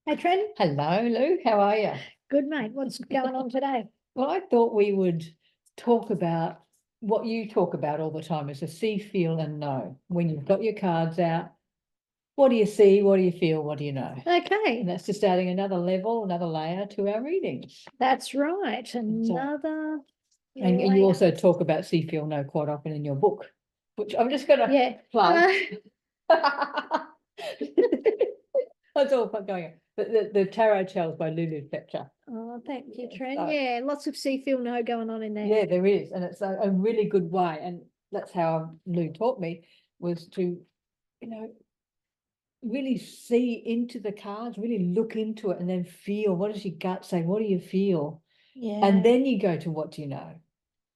Hey, Tren. Hello, Lou. How are you? Good, mate. What's going on today? Well, I thought we would talk about what you talk about all the time is a see, feel, and know. When you've got your cards out, what do you see? What do you feel? What do you know? Okay, And that's just adding another level, another layer to our readings. that's right. So, Another and you layer. also talk about see, feel, know quite often in your book, which I'm just going to Yeah. plug. That's all going on. But the Tarot Tells by Lulu Fletcher. Oh, thank you, Yeah, Tren. so Yeah, lots of see, feel, know going on in there. yeah, there is, and it's a really good way, and that's how Lou taught me, was to, really see into the cards, really look into it, and then feel, what does your gut say? What do you feel? Yeah, And then you go to what do you know?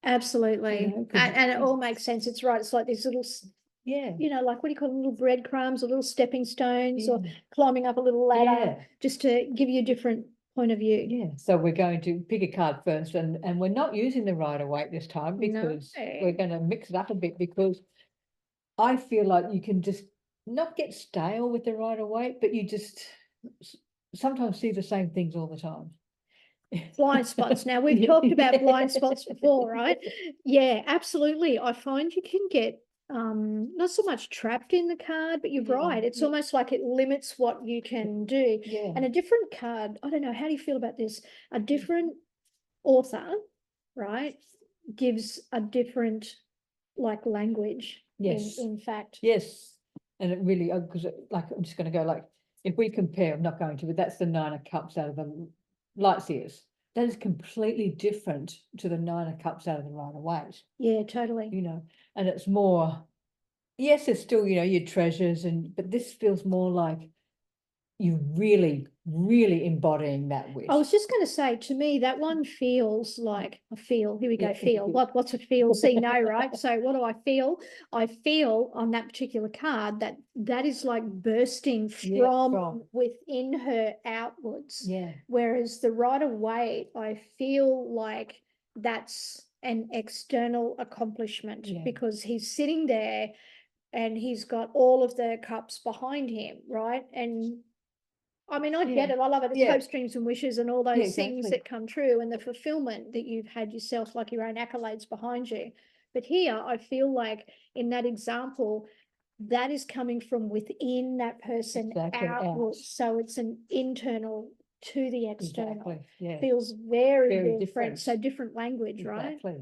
absolutely. And it all Yeah, makes sense. It's right. It's like these little, yeah, like what do you call them, little breadcrumbs or little stepping stones or climbing up a little ladder yeah, just to give you a different point of view. yeah. So we're going to pick a card first, and we're not using the Rider-Waite this time No. because we're going to mix it up a bit, because I feel like you can just not get stale with the Rider-Waite, but you just sometimes see the same things all the time. Blind spots. Now we've talked about blind spots before, right? Yeah, absolutely. I find you can get not so much trapped in the card, but you're right. It's almost like it limits what you can do. Yeah. And a different card, I don't know, how do you feel about this? A different author, right, gives a different like language. Yes. In fact. Yes. And it really, because like, I'm just going to go like, if we compare, I'm not going to, but that's the Nine of Cups out of the Light Seers. That is completely different to the Nine of Cups out of the Rider-Waite. Yeah, totally. And it's more, yes, it's still, your treasures, but this feels more like you really embodying that wish. I was just going to say, to me, that one feels like a feel. Here we go, Yeah. feel. What's a feel? See, no, right? So what do I feel? I feel on that particular card that is like bursting from within her outwards. Yeah. Whereas the Rider-Waite, I feel like that's an external accomplishment because he's sitting there and he's got all of the cups behind him, right? And I mean, I get it. I love it. It's hopes, dreams, and wishes, and all those things that come true, and the fulfillment that you've had yourself, like your own accolades behind you. But here, I feel like in that example, that is coming from within that person outwards. So it's an internal to the external. Feels very different. So different language, right? So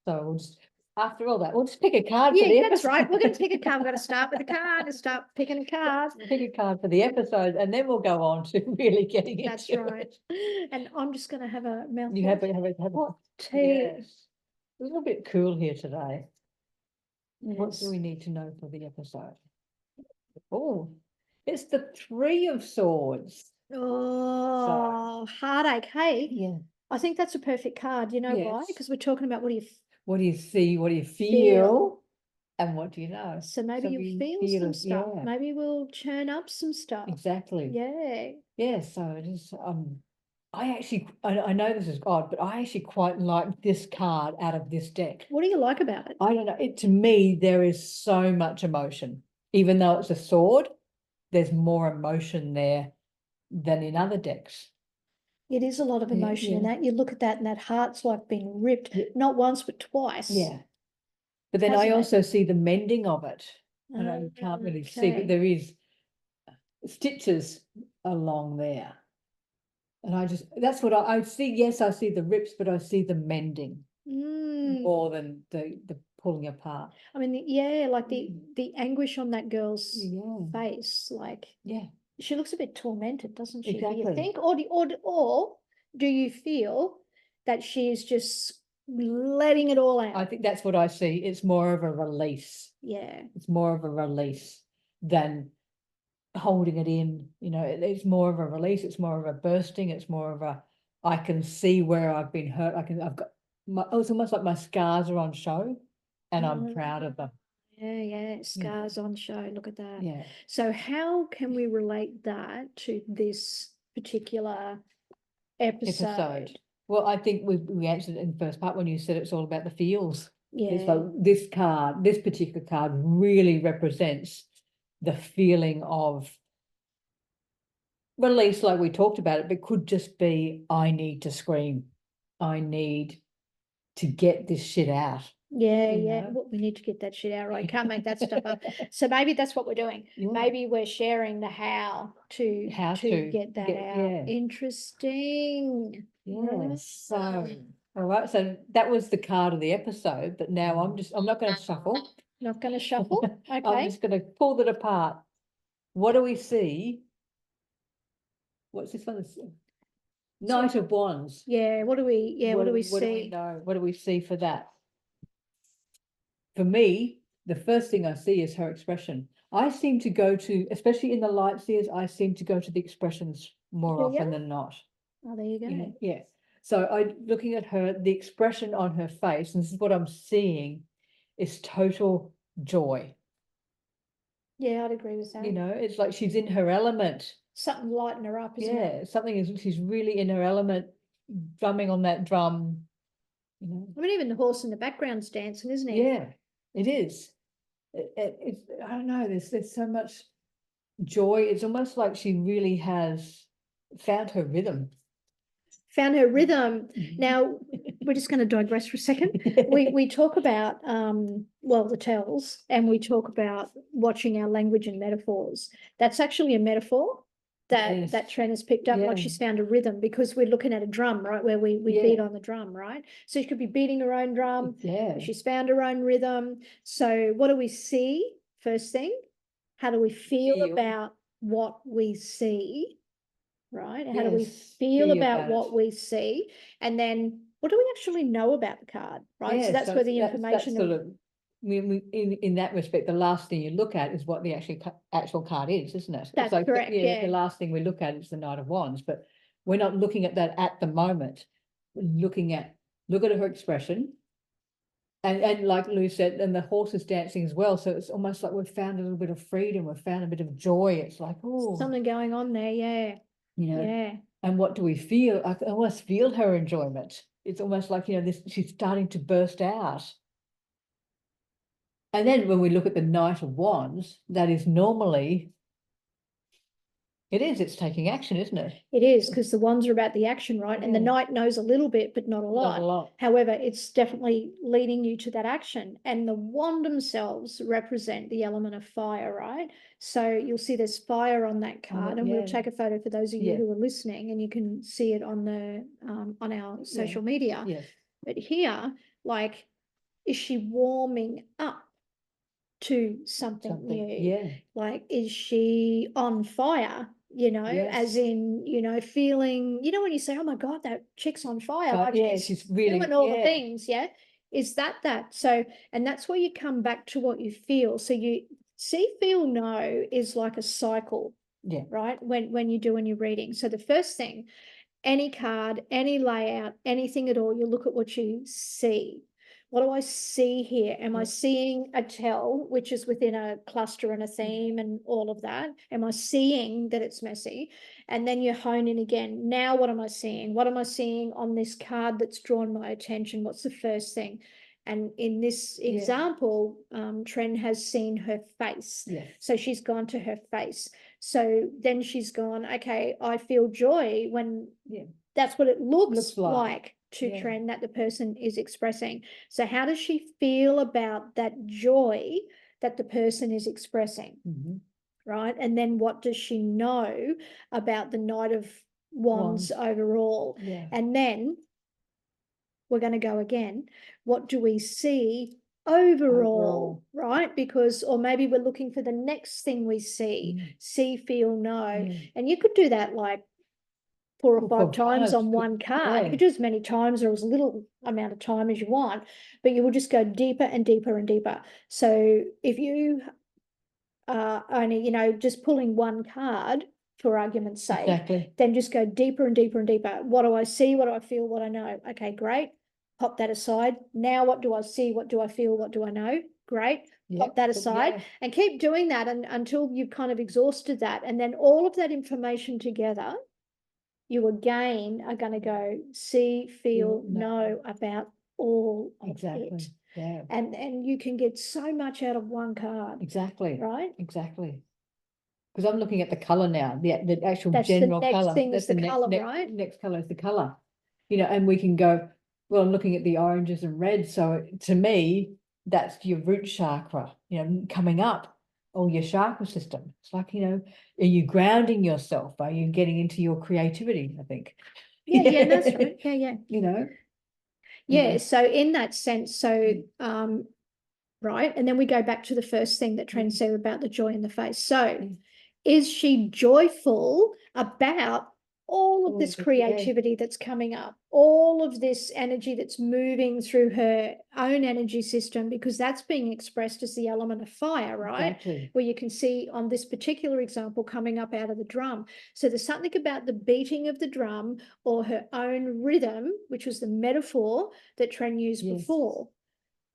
we'll just, after all that, we'll just pick a card for the Yeah, episode. that's right. We're going to pick a card. We're going to start with a card and start picking a card. Pick a card for the episode, and then we'll go on to really getting into That's right. And I'm just going to have a mouthful. You have a hot tea. yes. A little bit cool here today. What do we need to know for the episode? Oh, it's the Three of Swords. Oh, heartache. Hey, Yeah. I think that's a perfect card. You know why? Because we're talking about what do you see, what do you feel, and what do you know? So maybe you'll feel some stuff. Maybe we'll churn up some stuff. Exactly. Yeah. Yeah, so it is. I know this is odd, but I actually quite like this card out of this deck. What do you like about it? I don't know. To me, there is so much emotion. Even though it's a sword, there's more emotion there than in other decks. It is a lot of emotion in that. You look at that and that heart's like being ripped, not once, but twice. Yeah. But then I also see the mending of it. I know you can't really see, but there is stitches along there. And that's what I see. Yes, I see the rips, but I see the mending more than the pulling apart. I mean, like the anguish on that girl's face, like she looks a bit tormented, doesn't she? Do you think, or do you feel that she is just letting it all out? I think that's what I see. It's more of a release. Yeah, it's more of a release than holding it in. It's more of a release. It's more of a bursting. It's more of a, I can see where I've been hurt. I've got it's almost like my scars are on show, and I'm proud of them. Yeah, scars on show. Look at that. Yeah. So how can we relate that to this particular episode? Well, I think we answered it in the first part when you said it's all about the feels. Yeah. So this particular card really represents the feeling of release, like we talked about it, but could just be, I need to scream. I need to get this shit out. Yeah, you yeah. know? Well, we need to get that shit out, right? Can't make that stuff up. So maybe that's what we're doing. Yeah. Maybe we're sharing the how to get that out. Yeah. Interesting. Yes. So, all right. So that was the card of the episode, but now I'm not going to shuffle. Not going to shuffle. I'm Okay. just going to pull it apart. What do we see? What's this one? Knight of Wands. Yeah. What do we see? What do we know? What do we see for that? For me, the first thing I see is her expression. I seem to go to, especially in the light seers, I seem to go to the expressions more often than not. Oh, there you go. Yeah. So looking at her, the expression on her face, and this is what I'm seeing, is total joy. Yeah, I'd agree with that. It's like she's in her element. Something lighten her up, isn't it? Yeah, she's really in her element, drumming on that drum. I mean, even the horse in the background's dancing, isn't he? Yeah, it is. I don't know, there's so much joy. It's almost like she really has found her rhythm. Now, we're just going to digress for a second. We talk about, the tells, and we talk about watching our language and metaphors. That's actually a metaphor that Tren has picked up, like she's found a rhythm, because we're looking at a drum, right, where we beat on the drum, right? So she could be beating her own drum. Yeah. She's found her own rhythm. So what do we see? First thing, how do we feel about what we see? Right? How do we feel about what we see? And then what do we actually know about the card? Right. So that's where the information sort of, in that respect, the last thing you look at is what the actual card is, isn't it? That's correct. The last thing we look at is the Knight of Wands, but we're not looking at that at the moment. Look at her expression. And like Lou said, and the horse is dancing as well. So it's almost like we've found a little bit of freedom, we've found a bit of joy. It's like, oh, something going on there, yeah. Yeah. And what do we feel? I almost feel her enjoyment. It's almost like, she's starting to burst out. And then when we look at the Knight of Wands, that is normally, it's taking action, isn't it? It is, because the wands are about the action, right? And the knight knows a little bit, but not a lot. Not a lot. However, it's definitely leading you to that action. And the wand themselves represent the element of fire, right? So you'll see there's fire on that card, and we'll take a photo for those of you who are listening, and you can see it on the on our social media. Yes. But here, like, is she warming up to something new? Yeah. Like, is she on fire? As in, feeling, when you say, oh my God, that chick's on fire. Like, she's really feeling all the things. Yeah. Is that? So, and that's where you come back to what you feel. So you see, feel, know is like a cycle. Yeah. Right. When you're doing your reading. So the first thing, any card, any layout, anything at all, you look at what you see. What do I see here? Am I seeing a tell, which is within a cluster and a theme and all of that? Am I seeing that it's messy? And then you hone in again. Now, what am I seeing? What am I seeing on this card that's drawn my attention? What's the first thing? And in this example, Tren has seen her face. Yes. So she's gone to her face. So then she's gone, okay, I feel joy when that's what it looks like to Tren that the person is expressing. So how does she feel about that joy that the person is expressing? Mm-hmm. Right. And then what does she know about the Knight of Wands overall? Yeah. And then we're going to go again. What do we see overall, right? Because, or maybe we're looking for the next thing we see, feel, know. And you could do that like 4 or 5 times on one card. You could do as many times or as little amount of time as you want, but you will just go deeper and deeper and deeper. So if you are only, just pulling one card for argument's sake, then just go deeper and deeper and deeper. What do I see? What do I feel? What I know? Okay, great. Pop that aside. Now what do I see? What do I feel? What do I know? Great. Pop that aside and keep doing that until you've kind of exhausted that. And then all of that information together, you again are going to go see, feel, know about all of it. Yeah. And you can get so much out of one card. Exactly. Right? Exactly. because I'm looking at the color now, the actual That's general the next color. thing That's is the color, next, right? next color is the color, you know, and we can go, well, I'm looking at the oranges and reds. So to me, that's your root chakra, you know, coming up, or your chakra system. It's like, you know, are you grounding yourself? Are you getting into your creativity? I think. Yeah, that's right. Yeah. You know. Yeah, so in that sense, so right, and then we go back to the first thing that Tren said about the joy in the face. So is she joyful about all of this creativity that's coming up, all of this energy that's moving through her own energy system, because that's being expressed as the element of fire, right? Exactly. Where you can see on this particular example coming up out of the drum. So there's something about the beating of the drum or her own rhythm, which was the metaphor that Tren used before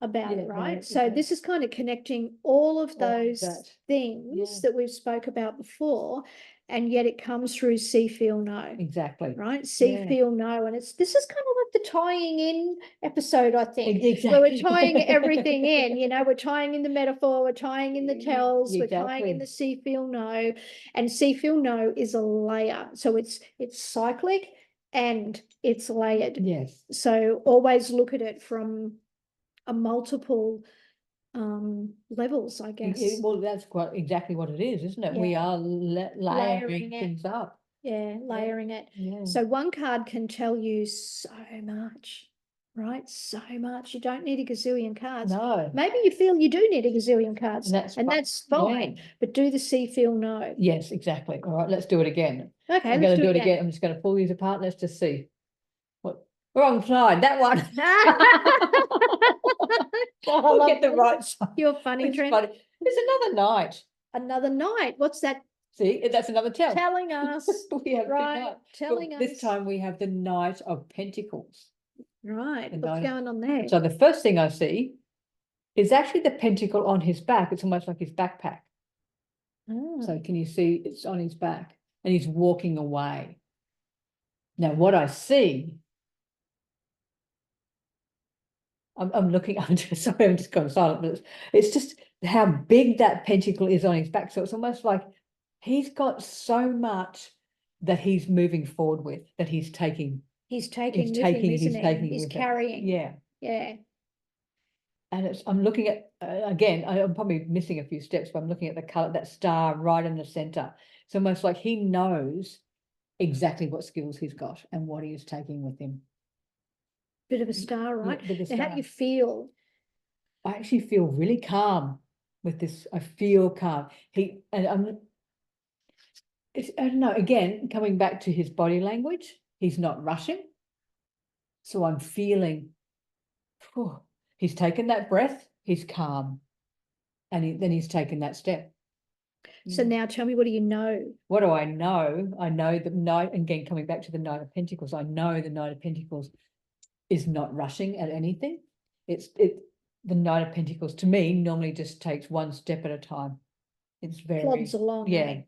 about it, right? So this is kind of connecting all of those things that we've spoke about before, and yet it comes through see, feel, know. Exactly. Right? See, feel, know. And this is kind of like the tying in episode, I think. Exactly. Where we're tying everything in, you know, we're tying in the metaphor, we're tying in the tells, we're tying in the see, feel, know. And see, feel, know is a layer. So it's cyclic and it's layered. Yes. So always look at it from a multiple levels, I guess. Well, that's quite exactly what it is, isn't it? We are layering things up. Yeah, layering it. Yeah. So one card can tell you so much, right? So much. You don't need a gazillion cards. No. Maybe you feel you do need a gazillion cards, and that's fine. But do the see, feel, know. Yes, exactly. All right, let's do it again. Okay, I'm going to do it again. I'm just going to pull these apart. Let's just see. What? Wrong side. That one. We'll get the right side. You're funny, It's Tren. funny. There's another night. Another night. What's that? See, that's another tell. Telling us. We have right. Telling us. This time we have the Knight of Pentacles. Right. What's going on there? So the first thing I see is actually the pentacle on his back. It's almost like his backpack. Oh. So can you see it's on his back and he's walking away. Now what I see, I'm looking, I'm just gone silent, but it's just how big that pentacle is on his back. So it's almost like he's got so much that he's moving forward with, that he's taking. He's carrying. Yeah. And I'm looking at, again, I'm probably missing a few steps, but I'm looking at the color, that star right in the center. It's almost like he knows exactly what skills he's got and what he is taking with him. Bit of a star, right? Now, how do you feel? I actually feel really calm with this. I feel calm. I don't know, again, coming back to his body language, he's not rushing. So I'm feeling, he's taken that breath, he's calm. And then he's taken that step. So now tell me, what do you know? What do I know? I know the Knight, again, coming back to the Knight of Pentacles, I know the Knight of Pentacles is not rushing at anything. The Knight of Pentacles, to me, normally just takes one step at a time. It's very plods along. Yeah.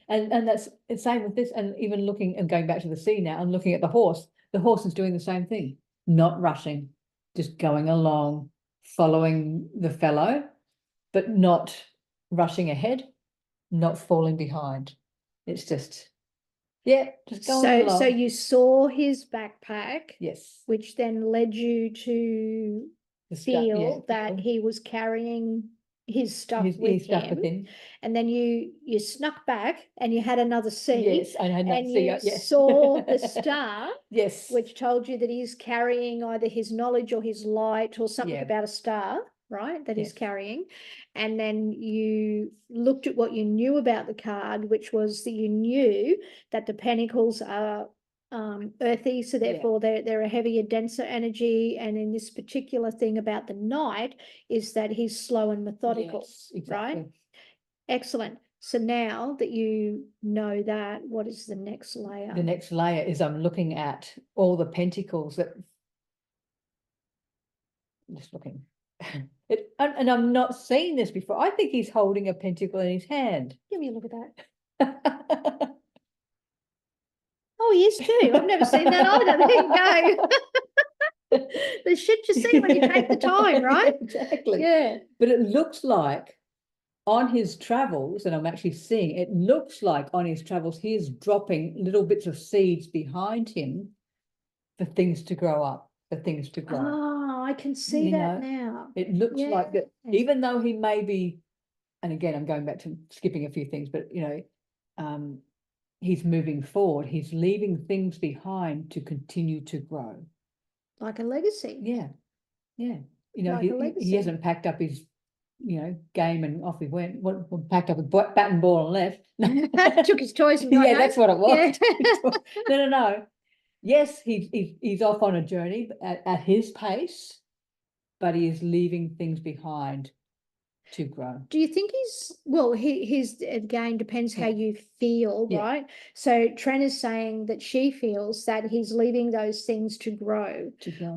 And that's the same with this. And even looking and going back to the sea now, and looking at the horse is doing the same thing, not rushing, just going along, following the fellow, but not rushing ahead, not falling behind. It's just just going along. So you saw his backpack, yes, which then led you to feel that he was carrying his stuff with him. And then you snuck back and you had another see. Yes, I had and you saw the star. Yes, which told you that he's carrying either his knowledge or his light or something about a star, right, that he's carrying. And then you looked at what you knew about the card, which was that you knew that the pentacles are earthy, so therefore they're a heavier, denser energy. And in this particular thing about the Knight is that he's slow and methodical. Yes, exactly. Right? Excellent. So now that you know that, what is the next layer? The next layer is I'm looking at all the pentacles that, just looking. And I'm not seeing this before. I think he's holding a pentacle in his hand. Give me a look at that. Oh, he is too. I've never seen that either. There you go. The shit you see when you take the time, right? Exactly. Yeah. But it looks like on his travels, and I'm actually seeing, it looks like on his travels, he is dropping little bits of seeds behind him for things to grow up, for things to grow. Oh, I can see that now. It looks like that, Yeah. even though he may be, and again, I'm going back to skipping a few things, but he's moving forward, he's leaving things behind to continue to grow. Like a legacy. Yeah. Yeah. Like a he legacy. hasn't packed up his, game and off he went. What packed up a bat and ball and left. Took his toys and got Yeah, home. that's what it was. Yeah. No. Yes, he's off on a journey at his pace, but he is leaving things behind to grow. Do you think he's again depends how you feel, Yeah. right? So Tren is saying that she feels that he's leaving those things to grow.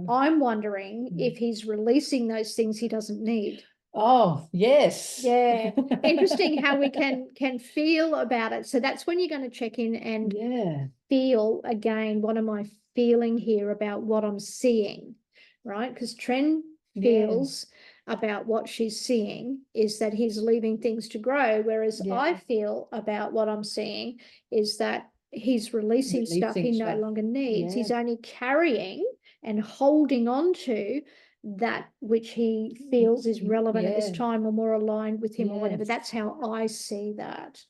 I'm wondering if he's releasing those things he doesn't need. Oh, yes. Yeah. Interesting how we can feel about it. So that's when you're going to check in and feel again, what am I feeling here about what I'm seeing, right? Because Tren feels about what she's seeing is that he's leaving things to grow, whereas I feel about what I'm seeing is that he's releasing stuff he no longer needs. He's only carrying and holding on to that which he feels is relevant at this time or more aligned with him or whatever. That's how I see that.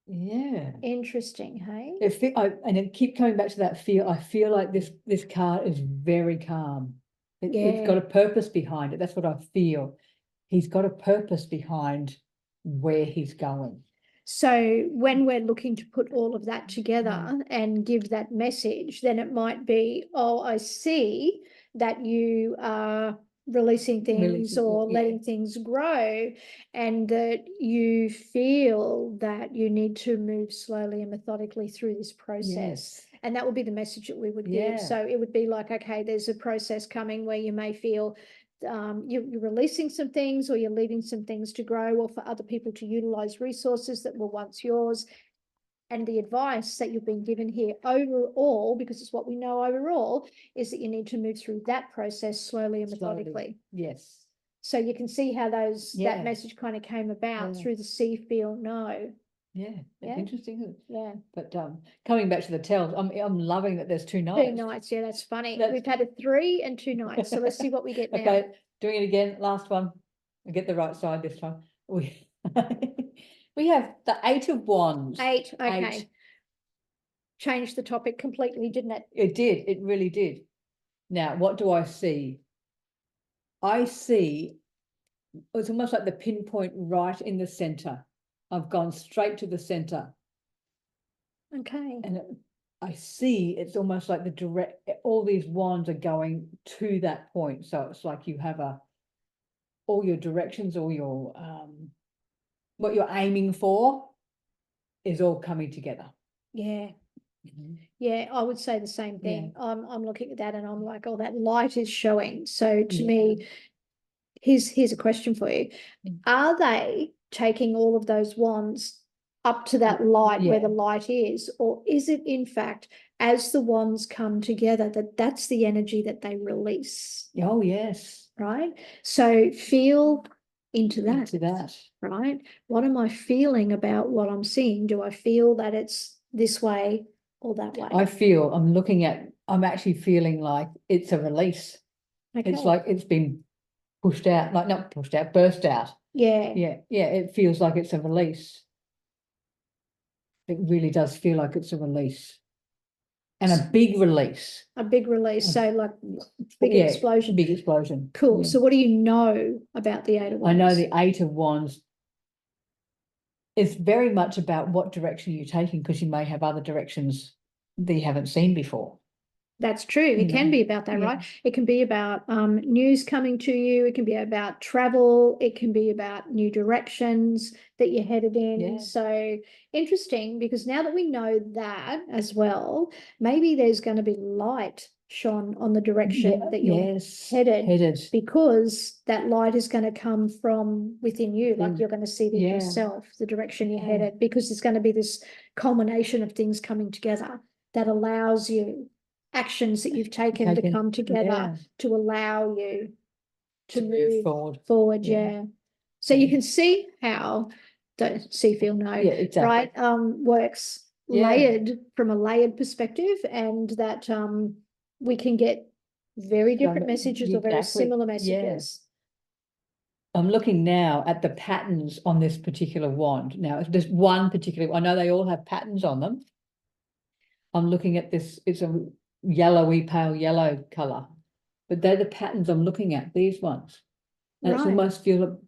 Yeah. Interesting, hey? And I keep coming back to that feel. I feel like this card is very calm. It's got a purpose behind it. That's what I feel. He's got a purpose behind where he's going. So when we're looking to put all of that together and give that message, then it might be, oh, I see that you are releasing things or letting things grow, and that you feel that you need to move slowly and methodically through this process. And that would be the message that we would give. So it would be like, okay, there's a process coming where you may feel you're releasing some things, or you're leaving some things to grow, or for other people to utilize resources that were once yours. And the advice that you've been given here overall, because it's what we know overall, is that you need to move through that process slowly and methodically. Yes. So you can see how that message kind of came about through the see, feel, know. Yeah, that's interesting, isn't it? Yeah. But coming back to the tells, I'm loving that there's 2 nights. 2 nights, yeah, that's funny. We've had a 3 and 2 nights, so let's see what we get now. Okay, doing it again. Last one. I get the right side this time. We have the 8 of Wands. 8, okay. 8. Changed the topic completely, didn't it? It did. It really did. Now, what do I see? I see it's almost like the pinpoint right in the center. I've gone straight to the center. Okay. And I see it's almost like all these wands are going to that point. So it's like you have all your directions, all your what you're aiming for is all coming together. Yeah. Yeah, I would say the same thing. I'm looking at that and I'm like, oh, that light is showing. So to me, here's a question for you. Are they taking all of those wands up to that light where the light is, or is it in fact, as the wands come together, that's the energy that they release? Oh, yes. Right? So feel into that. Right? What am I feeling about what I'm seeing? Do I feel that it's this way or that way? I'm actually feeling like it's a release. Okay. It's like it's been pushed out, like not pushed out, burst out. Yeah. It feels like it's a release. It really does feel like it's a release. And a big release. A big release. So like big explosion. Big explosion. Cool. So what do you know about the 8 of Wands? I know the 8 of Wands is very much about what direction you're taking, because you may have other directions that you haven't seen before. That's true. It can be about that, right? It can be about news coming to you. It can be about travel. It can be about new directions that you're headed in. Yeah. So interesting, because now that we know that as well, maybe there's going to be light shone on the direction that you're headed, because that light is going to come from within you. Like you're going to see that yourself, the direction you're headed, because there's going to be this culmination of things coming together that allows you actions that you've taken to come together to allow you to move forward. So you can see how the see, feel, know, Yeah, exactly. right, works layered from a layered perspective, and that we can get very different messages or very Exactly. similar Yeah. messages. I'm looking now at the patterns on this particular wand. Now, there's one particular, I know they all have patterns on them. I'm looking at this, it's a yellowy, pale yellow color, but they're the patterns I'm looking at, these ones. And it's Right. almost feel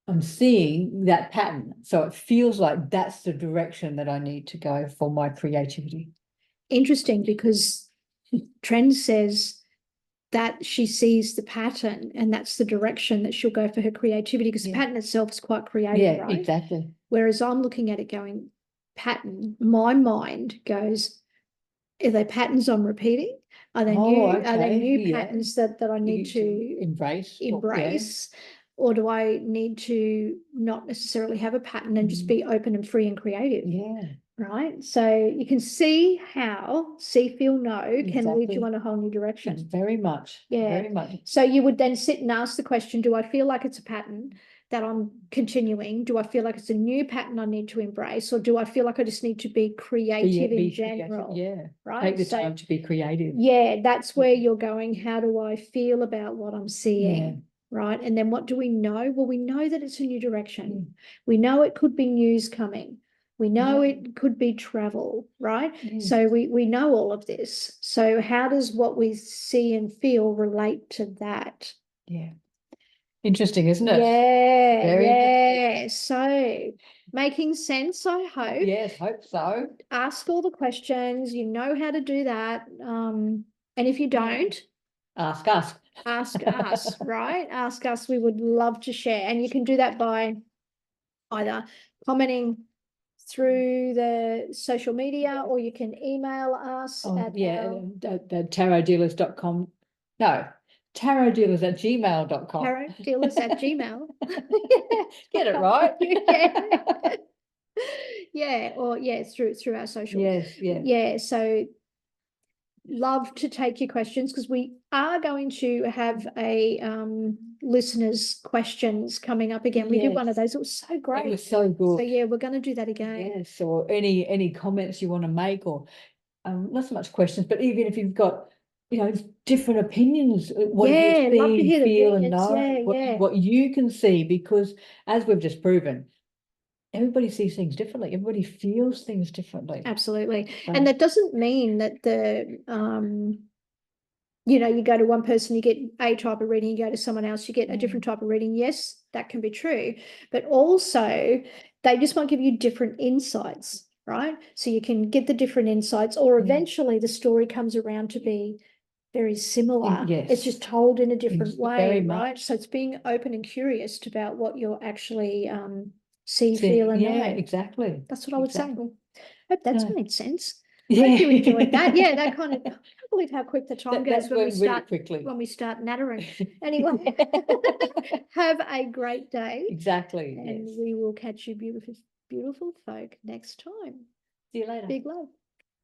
I'm seeing that pattern. So it feels like that's the direction that I need to go for my creativity. Interesting, because Tren says that she sees the pattern and that's the direction that she'll go for her creativity, because the pattern itself is quite creative, right? Exactly. Whereas I'm looking at it going, pattern, my mind goes, are they patterns I'm repeating? Are they are they new patterns that I need to embrace? Or do I need to not necessarily have a pattern and just be open and free and creative? Yeah. Right. So you can see how see, feel, know can lead you on a whole new direction. Very much. Yeah. Very much. So you would then sit and ask the question, do I feel like it's a pattern that I'm continuing? Do I feel like it's a new pattern I need to embrace? Or do I feel like I just need to be creative in general? Yeah. Right. Take the time to be creative. Yeah, that's where you're going. How do I feel about what I'm seeing? Yeah. Right. And then what do we know? Well, we know that it's a new direction. We know it could be news coming. We know it could be travel, right? So we know all of this. So how does what we see and feel relate to that? Yeah. Interesting, isn't it? Yeah, Very So making sense, I hope. Yes, hope so. Ask all the questions. You know how to do that. And if you don't, ask us. Ask us, right? Ask us. We would love to share. And you can do that by either commenting through the social media, or you can email us at the tarotdealers.com. No, tarotdealers@gmail.com. tarotdealers@gmail. Get it right. Or through our social. Yes. So love to take your questions, because we are going to have a listeners' questions coming up again. We did one of those. It was so great. It was so good. So we're going to do that again. Yes, or any comments you want to make, or not so much questions, but even if you've got different opinions, what you see, feel, and know, what you can see, because as we've just proven, everybody sees things differently. Everybody feels things differently. Absolutely. And that doesn't mean that you go to one person, you get a type of reading, you go to someone else, you get a different type of reading. Yes, that can be true. But also, they just might give you different insights, right? So you can get the different insights, or eventually the story comes around to be very similar. Yes. It's just told in a different way, very right? much. So it's being open and curious about what you're actually see, feel, and know. Exactly. That's what I would say. Hope that's made sense. Yeah. Hope you enjoyed that. Yeah, that kind of, I can't believe how quick the time goes when we start nattering. Anyway, have a great day. Exactly. And we will catch you beautiful folk next time. See you later. Big love.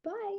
Bye.